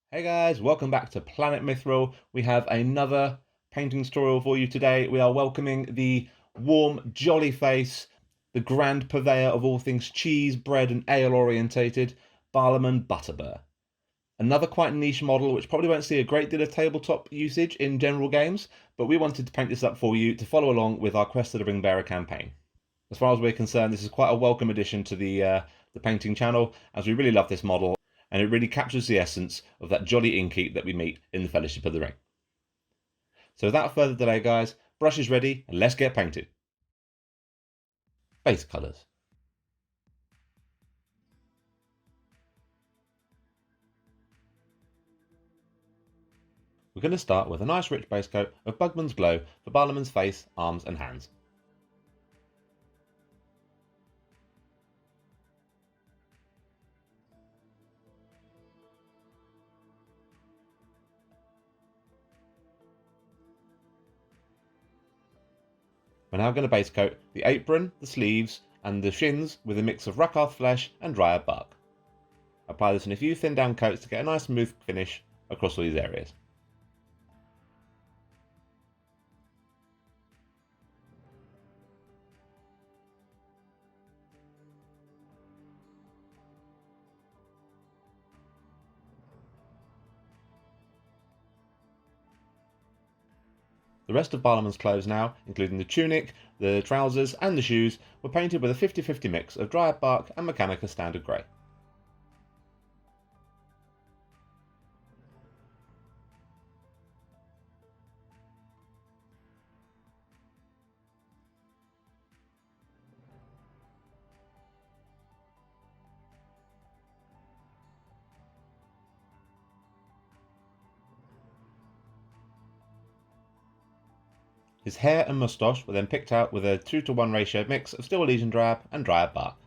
Hey guys, welcome back to Planet Mithril. We have another painting tutorial for you today. We are welcoming the warm, jolly face, the grand purveyor of all things cheese, bread and ale orientated, Barliman Butterbur. Another quite niche model which probably won't see a great deal of tabletop usage in general games, but we wanted to paint this up for you to follow along with our Quest of the Ringbearer campaign. As far as we're concerned, this is quite a welcome addition to the painting channel, as we really love this model, and it really captures the essence of that jolly innkeep that we meet in the Fellowship of the Ring. So without further delay, guys, brush is ready, and let's get painted. Base colours. We're going to start with a nice rich base coat of Bugman's Glow for Barliman's face, arms and hands. We're now going to base coat the apron, the sleeves and the shins with a mix of Rakarth flesh and dryad bark. Apply this in a few thin down coats to get a nice smooth finish across all these areas. The rest of Barliman's clothes now, including the tunic, the trousers and the shoes, were painted with a 50-50 mix of dryad bark and Mechanica standard grey. His hair and moustache were then picked out with a 2:1 ratio mix of Steel Elysian drab and dryad bark.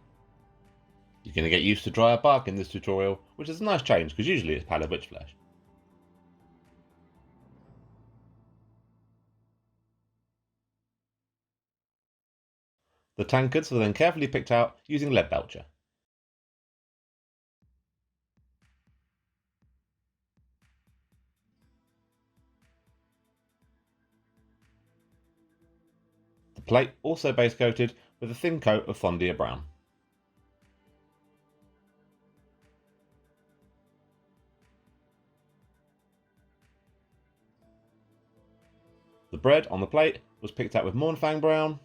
You're going to get used to dryad bark in this tutorial, which is a nice change because usually it's pallid witch flesh. The tankards were then carefully picked out using lead belcher. The plate also base coated with a thin coat of Fondia brown. The bread on the plate was picked out with Mornfang brown.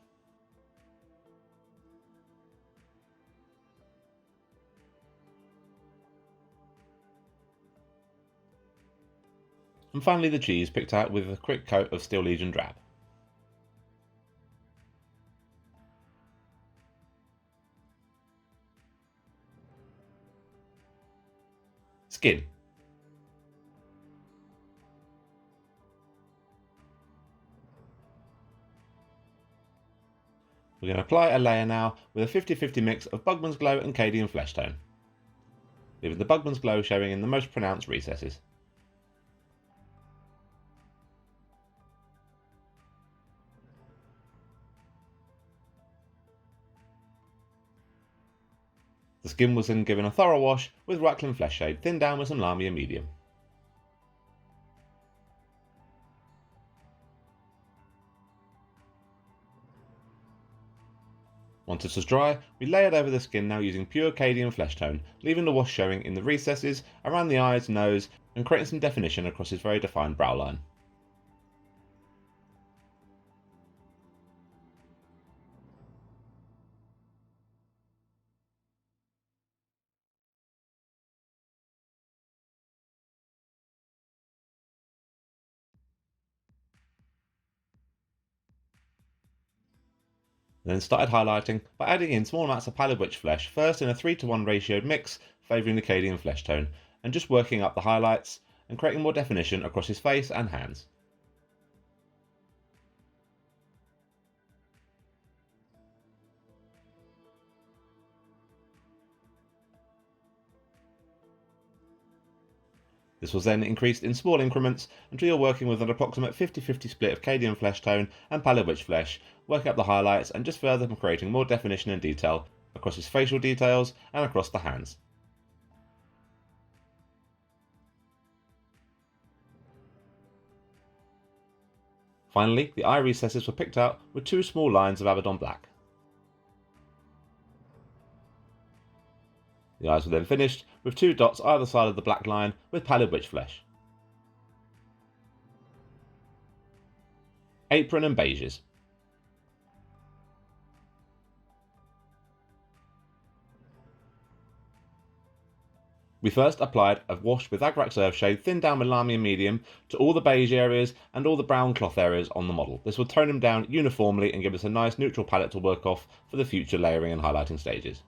And finally the cheese picked out with a quick coat of Steel Legion drab. Skin. We're going to apply a layer now with a 50-50 mix of Bugman's Glow and Cadian Flesh Tone, leaving the Bugman's Glow showing in the most pronounced recesses. The skin was then given a thorough wash with Racklin Flesh Shade, thinned down with some Lamia Medium. Once this was dry, we layered over the skin now using pure Cadian Flesh Tone, leaving the wash showing in the recesses, around the eyes, nose, and creating some definition across his very defined brow line. Then started highlighting by adding in small amounts of pallid witch flesh, first in a 3:1 ratioed mix, favouring the Cadian Flesh Tone, and just working up the highlights and creating more definition across his face and hands. This was then increased in small increments until you're working with an approximate 50-50 split of Cadian Flesh Tone and pallid witch flesh, working up the highlights and just further creating more definition and detail across his facial details and across the hands. Finally, the eye recesses were picked out with 2 small lines of Abaddon black. The eyes were then finished with 2 dots either side of the black line with pallid witch flesh. Apron and Beiges. We first applied a wash with Agrax Earthshade thinned down with Lamy and Medium to all the beige areas and all the brown cloth areas on the model. This will tone them down uniformly and give us a nice neutral palette to work off for the future layering and highlighting stages.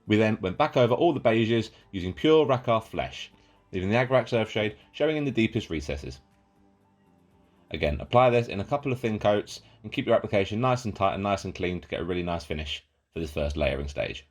We then went back over all the beiges using pure Rakarth flesh, leaving the Agrax Earthshade showing in the deepest recesses. Again, apply this in a couple of thin coats and keep your application nice and tight and nice and clean to get a really nice finish for this first layering stage.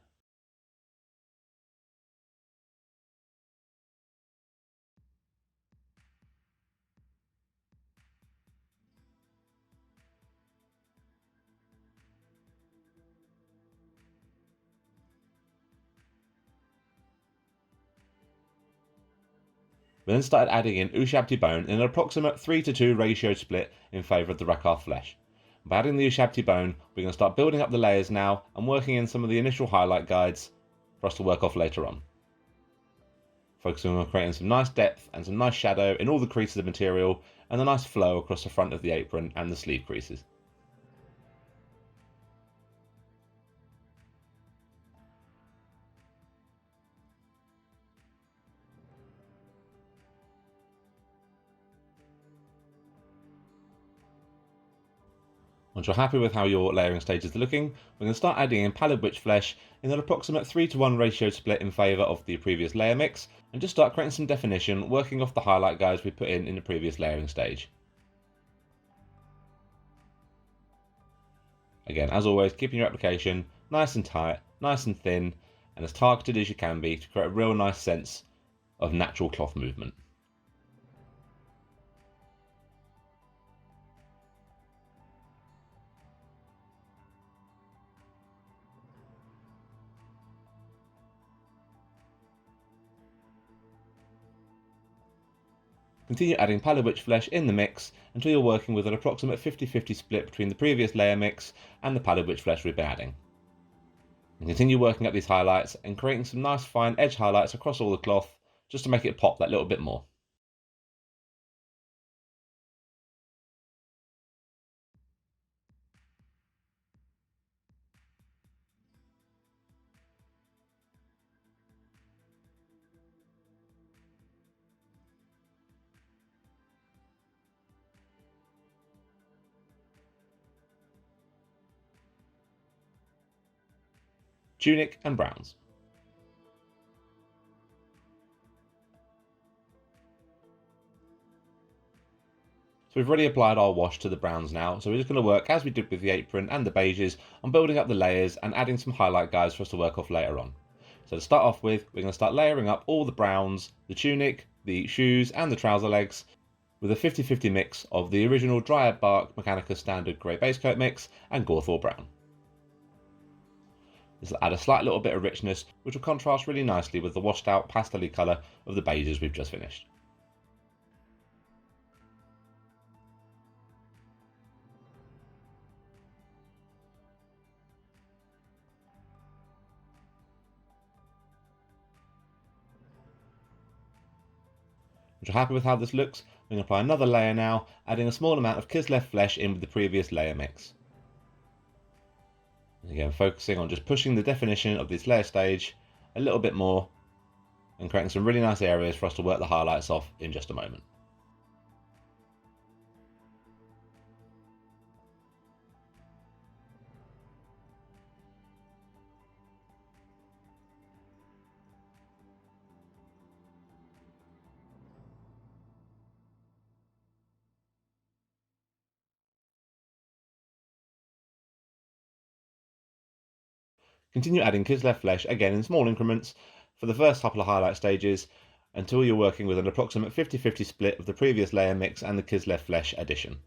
We then started adding in Ushabti bone in an approximate 3:2 ratio split in favour of the Rakarth flesh. By adding the Ushabti bone, we're going to start building up the layers now and working in some of the initial highlight guides for us to work off later on. Focusing on creating some nice depth and some nice shadow in all the creases of material and a nice flow across the front of the apron and the sleeve creases. Once you're happy with how your layering stages are looking, we're going to start adding in pallid witch flesh in an approximate 3:1 ratio split in favour of the previous layer mix, and just start creating some definition, working off the highlight guides we put in the previous layering stage. Again, as always, keeping your application nice and tight, nice and thin, and as targeted as you can be to create a real nice sense of natural cloth movement. Continue adding pallid witch flesh in the mix until you're working with an approximate 50-50 split between the previous layer mix and the pallid witch flesh we've been adding. And continue working up these highlights and creating some nice fine edge highlights across all the cloth just to make it pop that little bit more. Tunic and Browns. So we've already applied our wash to the browns now, so we're just going to work as we did with the apron and the beiges on building up the layers and adding some highlight guides for us to work off later on. So to start off with, we're going to start layering up all the browns, the tunic, the shoes and the trouser legs with a 50-50 mix of the original Dryad Bark Mechanica Standard Grey Base Coat mix and Gawthor Brown. This will add a slight little bit of richness, which will contrast really nicely with the washed out pastel-y colour of the beiges we've just finished. Once you're happy with how this looks, we're going to apply another layer now, adding a small amount of Kislev flesh in with the previous layer mix. Again, focusing on just pushing the definition of this layer stage a little bit more and creating some really nice areas for us to work the highlights off in just a moment. Continue adding Kislev flesh again in small increments for the first couple of highlight stages until you're working with an approximate 50-50 split of the previous layer mix and the Kislev flesh addition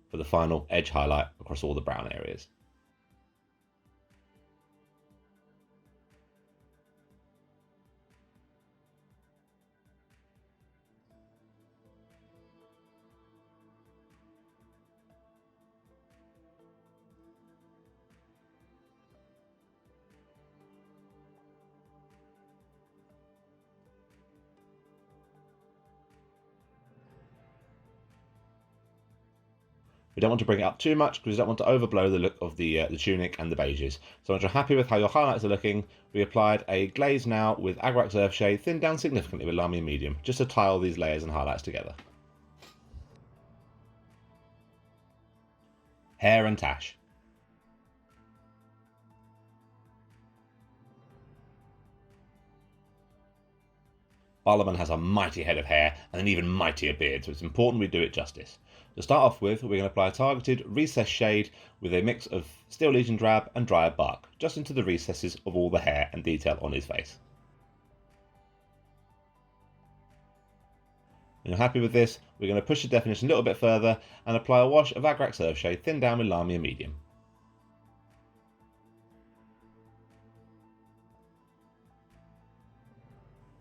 for the final edge highlight across all the brown areas. We don't want to bring it up too much because we don't want to overblow the look of the tunic and the beiges. So once you're happy with how your highlights are looking, we applied a glaze now with Agrax Earthshade, thinned down significantly with Lamy Medium, just to tie all these layers and highlights together. Hair and Tache. Barliman has a mighty head of hair and an even mightier beard, so it's important we do it justice. To start off with, we're going to apply a targeted recess shade with a mix of Steel Legion Drab and Dryad Bark, just into the recesses of all the hair and detail on his face. When you're happy with this, we're going to push the definition a little bit further and apply a wash of Agrax Earthshade, thinned down with Lamy Medium.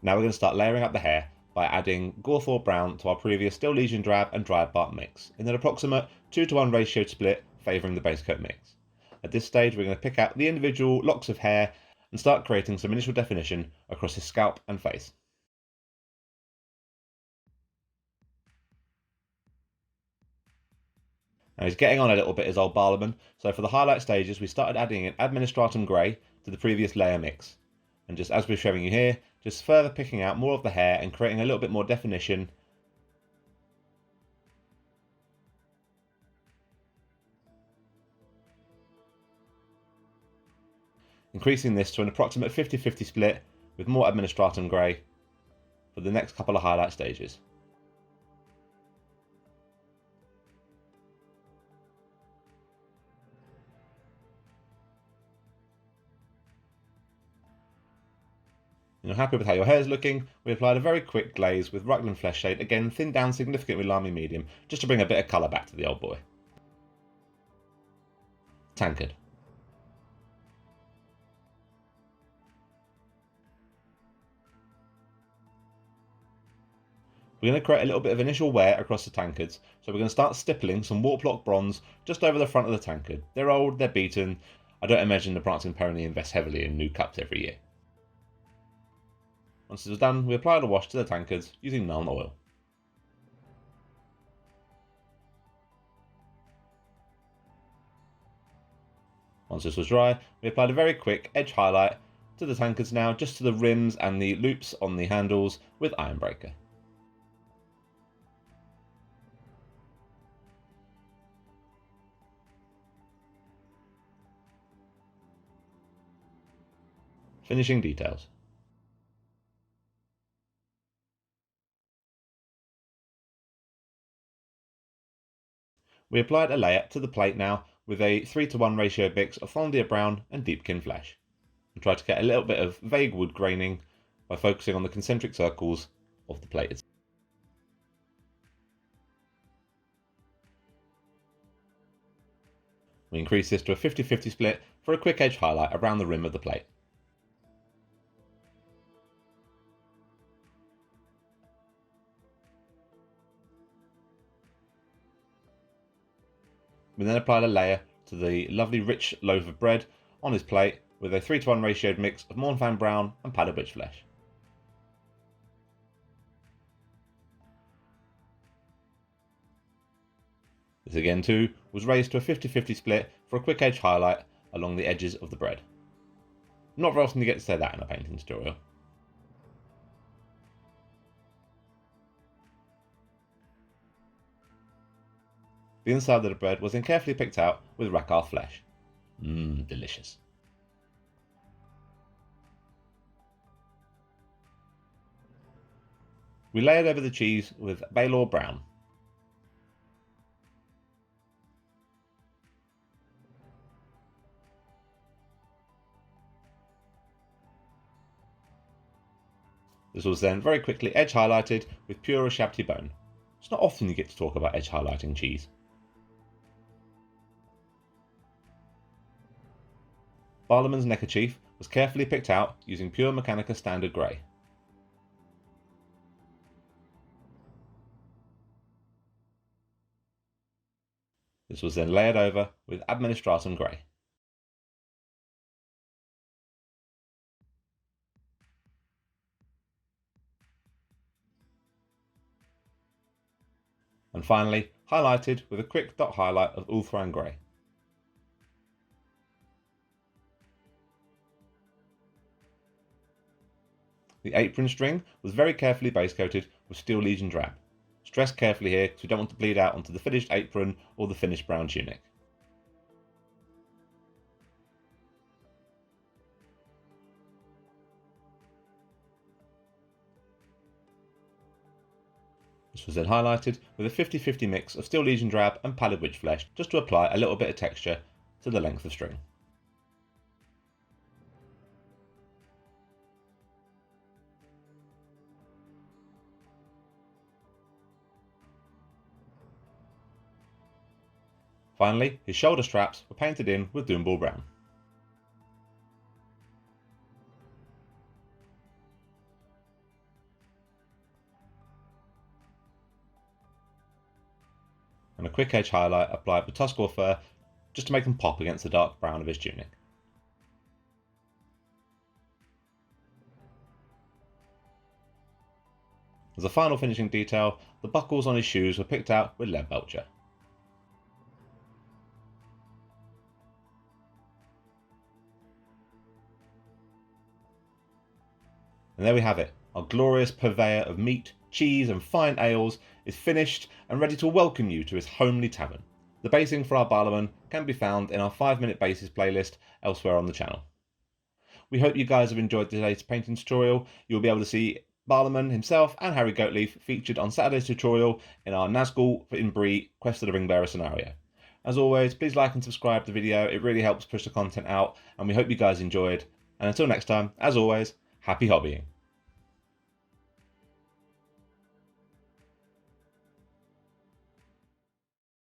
Now we're going to start layering up the hair by adding Gawthorpe Brown to our previous Steel Legion Drab and Dryad Bark mix, in an approximate 2-to-1 ratio split favouring the base coat mix. At this stage, we're going to pick out the individual locks of hair and start creating some initial definition across his scalp and face. Now he's getting on a little bit as old Barliman, so for the highlight stages we started adding in Administratum Grey to the previous layer mix. And just as we're showing you here, just further picking out more of the hair and creating a little bit more definition. Increasing this to an approximate 50-50 split with more Administratum Grey for the next couple of highlight stages. When you're happy with how your hair is looking, we applied a very quick glaze with Rugland Flesh Shade, again thinned down significantly with Lamy Medium, just to bring a bit of colour back to the old boy. Tankard. We're going to create a little bit of initial wear across the tankards, so we're going to start stippling some Warplock bronze just over the front of the tankard. They're old, they're beaten. I don't imagine the Prancing Pony invests heavily in new cups every year. Once this is done, we apply the wash to the tankards using Nuln Oil. Once this was dry, we applied a very quick edge highlight to the tankards now, just to the rims and the loops on the handles with Ironbreaker. Finishing details. We applied a layer to the plate now with a 3-to-1 ratio mix of Fondia Brown and Deepkin Flesh, and try to get a little bit of vague wood graining by focusing on the concentric circles of the plate. We increase this to a 50-50 split for a quick edge highlight around the rim of the plate. We then applied a layer to the lovely rich loaf of bread on his plate with a 3-to-1 ratioed mix of Mournfang Brown and Padded Witch Flesh. This again too was raised to a 50-50 split for a quick edge highlight along the edges of the bread. Not very often you get to say that in a painting tutorial. The inside of the bread was then carefully picked out with Rakarth flesh. Delicious. We layered over the cheese with Baylor Brown. This was then very quickly edge highlighted with pure Shabty Bone. It's not often you get to talk about edge highlighting cheese. Barliman's neckerchief was carefully picked out using pure Mechanica Standard Grey. This was then layered over with Administratum Grey. And finally, highlighted with a quick dot highlight of ultramarine grey. The apron string was very carefully base coated with Steel Legion drab. Stress carefully here because we don't want to bleed out onto the finished apron or the finished brown tunic. This was then highlighted with a 50-50 mix of Steel Legion drab and pallid witch flesh just to apply a little bit of texture to the length of string. Finally, his shoulder straps were painted in with Doomball brown. And a quick edge highlight applied with Tuscarora fur just to make them pop against the dark brown of his tunic. As a final finishing detail, the buckles on his shoes were picked out with lead belcher. And there we have it. Our glorious purveyor of meat, cheese and fine ales is finished and ready to welcome you to his homely tavern. The basing for our Barliman can be found in our 5-minute basis playlist elsewhere on the channel. We hope you guys have enjoyed today's painting tutorial. You'll be able to see Barliman himself and Harry Goatleaf featured on Saturday's tutorial in our Nazgul in Bree Quest of the Ringbearer scenario. As always, please like and subscribe to the video. It really helps push the content out and we hope you guys enjoyed. And until next time, as always, happy hobbying.